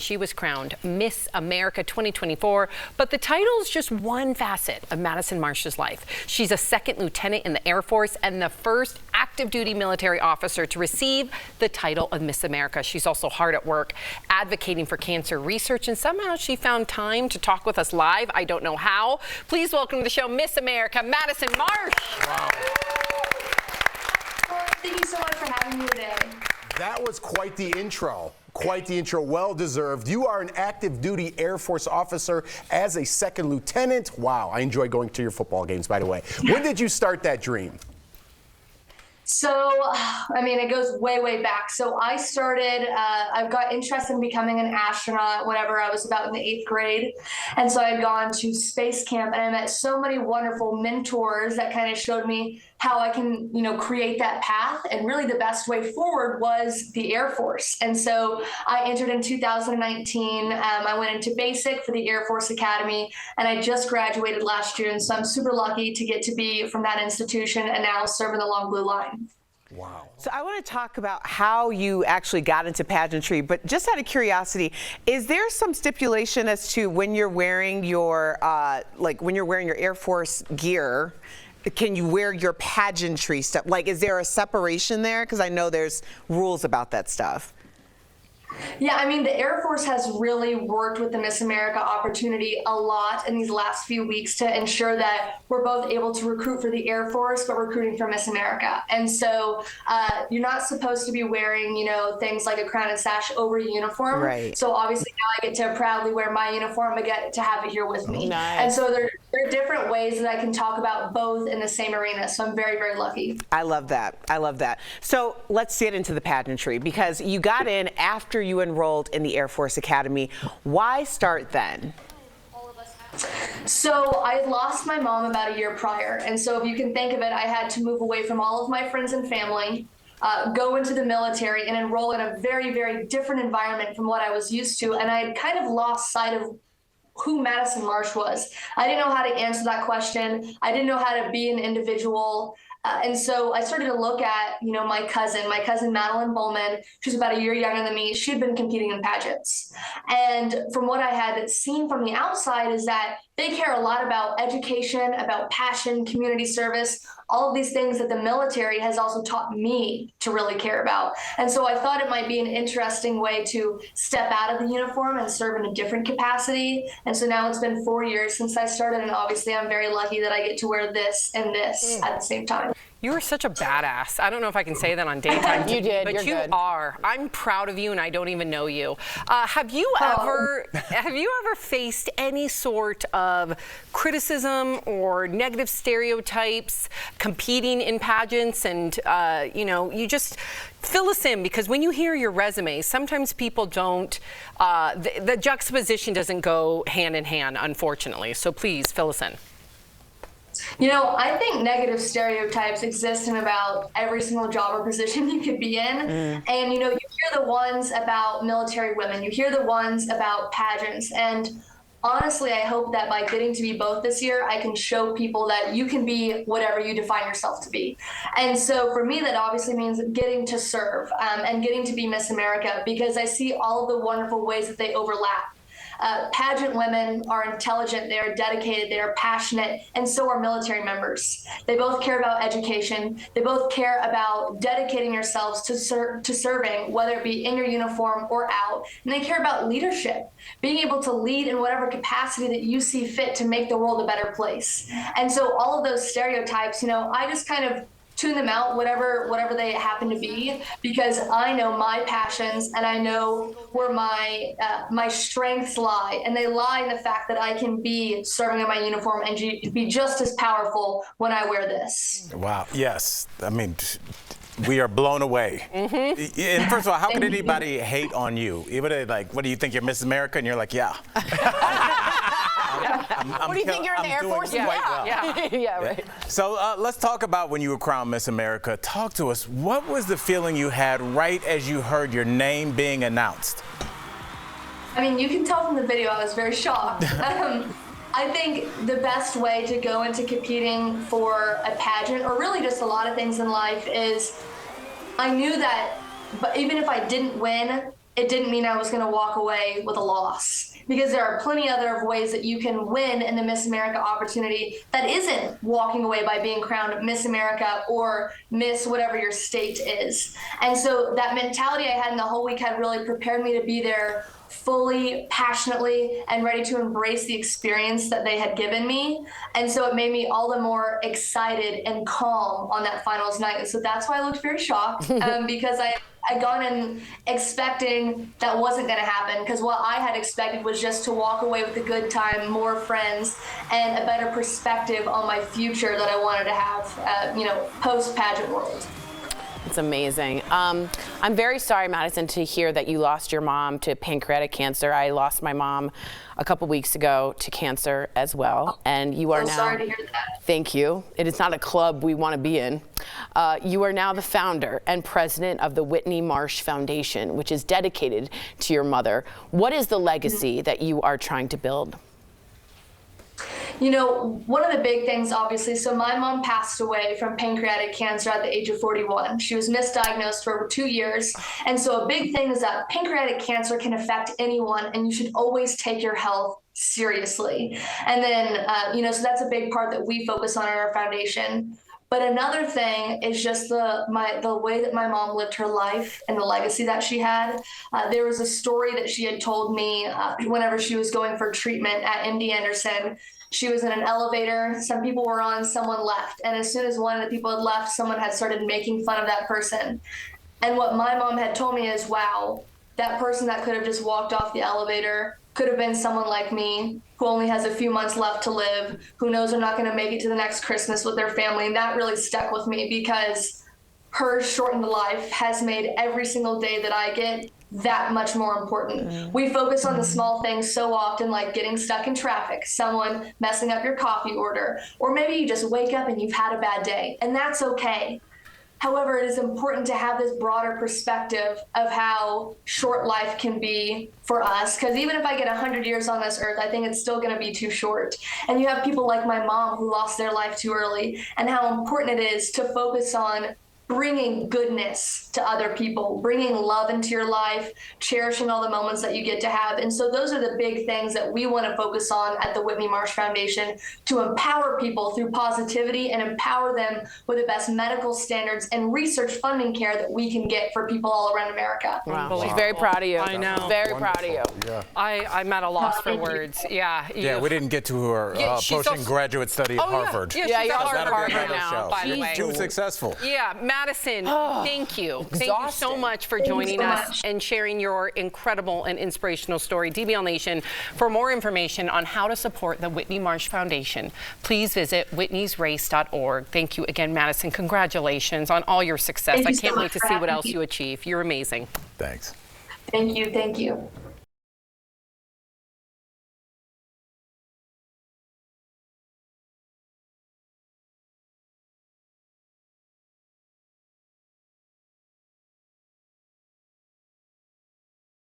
she was crowned Miss America 2024, but the title is just one facet of Madison Marsh's life. She's a second lieutenant in the Air Force and the first active duty military officer to receive the title of Miss America. She's also hard at work advocating for cancer research, and somehow she found time to talk with us live. I don't know how. Please welcome to the show Miss America, Madison Marsh. Wow. Thank you so much for having me today. That was quite the intro. Quite the intro, well deserved. You are an active duty Air Force officer as a second lieutenant. Wow, I enjoy going to your football games, by the way. When did you start that dream? So, I mean, it goes way, way back. So I started, I got interested in becoming an astronaut whenever I was about in the 8th grade. And so I had gone to space camp and I met so many wonderful mentors that kind of showed me how I can, create that path. And really the best way forward was the Air Force. And so I entered in 2019. I went into basic for the Air Force Academy, and I just graduated last year. And so I'm super lucky to get to be from that institution and now serve in the Long Blue Line. Wow. So I want to talk about how you actually got into pageantry, but just out of curiosity, is there some stipulation as to when you're wearing your, when you're wearing your Air Force gear, can you wear your pageantry stuff? Like, is there a separation there? Because I know there's rules about that stuff. Yeah, I mean, the Air Force has really worked with the Miss America opportunity a lot in these last few weeks to ensure that we're both able to recruit for the Air Force, but recruiting for Miss America. And so you're not supposed to be wearing, things like a crown and sash over your uniform. Right. So obviously now I get to proudly wear my uniform. I get to have it here with me. Nice. And so there are different ways that I can talk about both in the same arena. So I'm very, very lucky. I love that. I love that. So let's get into the pageantry, because you got in after you enrolled in the Air Force Academy. Why start then? So I had lost my mom about a year prior. And so if you can think of it, I had to move away from all of my friends and family, go into the military and enroll in a very, very different environment from what I was used to. And I had kind of lost sight of who Madison Marsh was. I didn't know how to answer that question. I didn't know how to be an individual. And so I started to look at, my cousin Madeline Bowman. She's about a year younger than me. She had been competing in pageants. And from what I had seen from the outside is that they care a lot about education, about passion, community service, all of these things that the military has also taught me to really care about. And so I thought it might be an interesting way to step out of the uniform and serve in a different capacity. And so now it's been 4 years since I started, and obviously I'm very lucky that I get to wear this and this at the same time. You are such a badass. I don't know if I can say that on daytime. You did. But You're you good. are. I'm proud of you, and I don't even know you. Have you ever faced any sort of criticism or negative stereotypes competing in pageants? And you just fill us in, because when you hear your resume, sometimes people don't. The juxtaposition doesn't go hand in hand, unfortunately. So please fill us in. I think negative stereotypes exist in about every single job or position you could be in. And, you hear the ones about military women, you hear the ones about pageants. And honestly, I hope that by getting to be both this year, I can show people that you can be whatever you define yourself to be. And so for me, that obviously means getting to serve and getting to be Miss America, because I see all of the wonderful ways that they overlap. Pageant women are intelligent, they are dedicated, they are passionate, and so are military members. They both care about education. They both care about dedicating yourselves to serving, whether it be in your uniform or out. And they care about leadership, being able to lead in whatever capacity that you see fit to make the world a better place. And so all of those stereotypes, I just kind of tune them out, whatever they happen to be, because I know my passions and I know where my strengths lie, and they lie in the fact that I can be serving in my uniform and be just as powerful when I wear this. Wow. Yes. I mean, we are blown away. Mm-hmm. And first of all, how could anybody hate on you? Even like, what do you think, you're Miss America? And you're like, yeah. What do you think, you're in the Air Force? Yeah, right. So let's talk about when you were crowned Miss America. Talk to us. What was the feeling you had right as you heard your name being announced? I mean, you can tell from the video I was very shocked. I think the best way to go into competing for a pageant, or really just a lot of things in life, is I knew that, but even if I didn't win, it didn't mean I was going to walk away with a loss, because there are plenty other ways that you can win in the Miss America opportunity that isn't walking away by being crowned Miss America or Miss whatever your state is. And so that mentality I had in the whole week had really prepared me to be there fully, passionately, and ready to embrace the experience that they had given me. And so it made me all the more excited and calm on that finals night. And so that's why I looked very shocked, because I'd gone in expecting that wasn't going to happen, because what I had expected was just to walk away with a good time, more friends, and a better perspective on my future that I wanted to have, post-pageant world. It's amazing. I'm very sorry, Madison, to hear that you lost your mom to pancreatic cancer. I lost my mom a couple weeks ago to cancer as well, and you are now. Sorry to hear that. Thank you. It is not a club we want to be in. You are now the founder and president of the Whitney Marsh Foundation, which is dedicated to your mother. What is the legacy that you are trying to build? One of the big things, obviously, so my mom passed away from pancreatic cancer at the age of 41. She was misdiagnosed for over 2 years. And so a big thing is that pancreatic cancer can affect anyone, and you should always take your health seriously. And then, so that's a big part that we focus on in our foundation. But another thing is just the way that my mom lived her life and the legacy that she had. There was a story that she had told me whenever she was going for treatment at MD Anderson. She was in an elevator, some people were on, someone left. And as soon as one of the people had left, someone had started making fun of that person. And what my mom had told me is, wow, that person that could have just walked off the elevator could have been someone like me, who only has a few months left to live, who knows they're not going to make it to the next Christmas with their family. And that really stuck with me, because her shortened life has made every single day that I get that much more important. We focus on the small things so often, like getting stuck in traffic, someone messing up your coffee order, or maybe you just wake up and you've had a bad day, and that's okay. However, it is important to have this broader perspective of how short life can be for us, because even if I get 100 years on this earth, I think it's still going to be too short. And you have people like my mom who lost their life too early, and how important it is to focus on bringing goodness to other people, bringing love into your life, cherishing all the moments that you get to have. And so those are the big things that we want to focus on at the Whitney Marsh Foundation, to empower people through positivity and empower them with the best medical standards and research funding care that we can get for people all around America. Wow. She's very proud of you. I know. Very proud of you. Yeah. I'm at a loss for words. Yeah. Yeah, we didn't get to her she's postgraduate study at Harvard. Yeah, Yeah, she's you're at also Harvard Harvard now, show. by the way. She was successful. Yeah, Madison, thank you. Thank you so much for joining us and sharing your incredible and inspirational story. DBL Nation, for more information on how to support the Whitney Marsh Foundation, please visit whitneysrace.org. Thank you again, Madison. Congratulations on all your success. I can't wait to see what else you achieve. You're amazing. Thanks. Thank you.